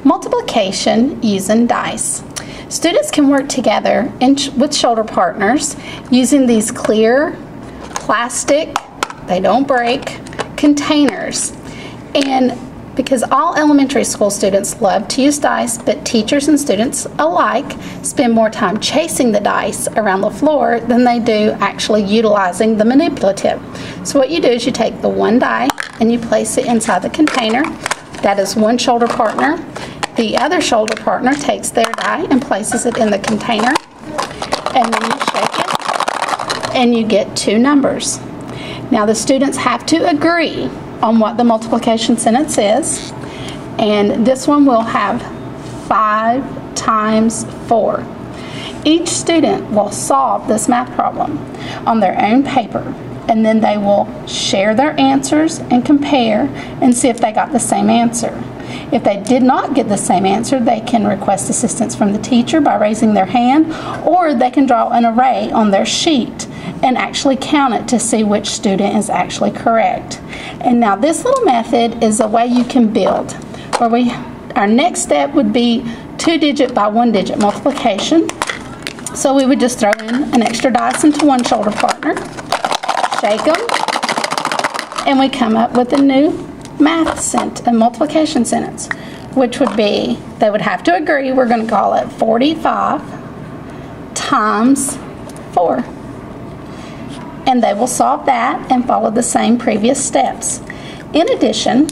Multiplication using dice. Students can work together with shoulder partners using these clear plastic, they don't break, containers. And because all elementary school students love to use dice, but teachers and students alike spend more time chasing the dice around the floor than they do actually utilizing the manipulative. So what you do is you take the one die and you place it inside the container. That is one shoulder partner. The other shoulder partner takes their die and places it in the container, and then you shake it and you get two numbers. Now the students have to agree on what the multiplication sentence is, and this one will have 5 times 4. Each student will solve this math problem on their own paper, and then they will share their answers and compare and see if they got the same answer. If they did not get the same answer, they can request assistance from the teacher by raising their hand, or they can draw an array on their sheet and actually count it to see which student is actually correct. And now this little method is a way you can build, where our next step would be 2-digit by 1-digit multiplication. So we would just throw in an extra dice into one shoulder partner, shake them, and we come up with a new a multiplication sentence, which would be, they would have to agree, we're going to call it 45 times 4. And they will solve that and follow the same previous steps. In addition,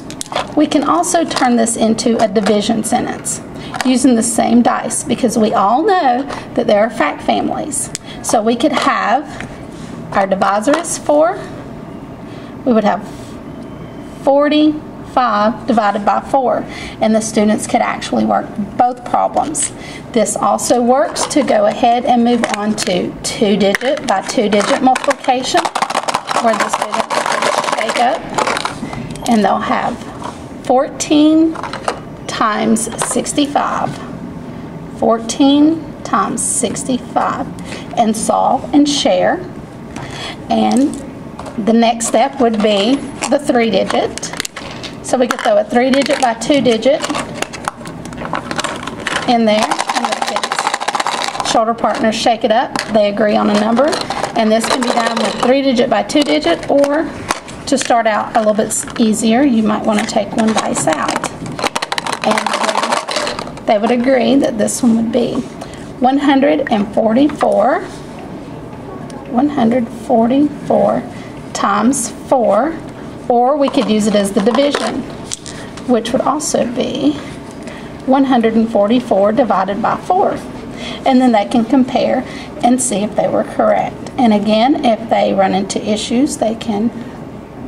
we can also turn this into a division sentence using the same dice, because we all know that there are fact families. So we could have, our divisor is 4, we would have 45 divided by 4, and the students could actually work both problems. This also works to go ahead and move on to 2-digit by 2-digit multiplication, where the students will shake up and they'll have 14 times 65. 14 times 65, and solve and share. And the next step would be the 3-digit. So we could throw a 3-digit by 2-digit in there, and the kids' shoulder partners shake it up. They agree on a number, and this can be done with 3-digit by 2-digit, or to start out a little bit easier, you might want to take one dice out. And they would agree that this one would be 144 times 4, or we could use it as the division, which would also be 144 divided by 4. And then they can compare and see if they were correct. And again, if they run into issues, they can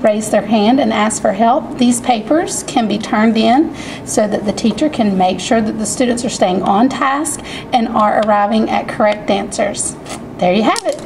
raise their hand and ask for help. These papers can be turned in so that the teacher can make sure that the students are staying on task and are arriving at correct answers. There you have it.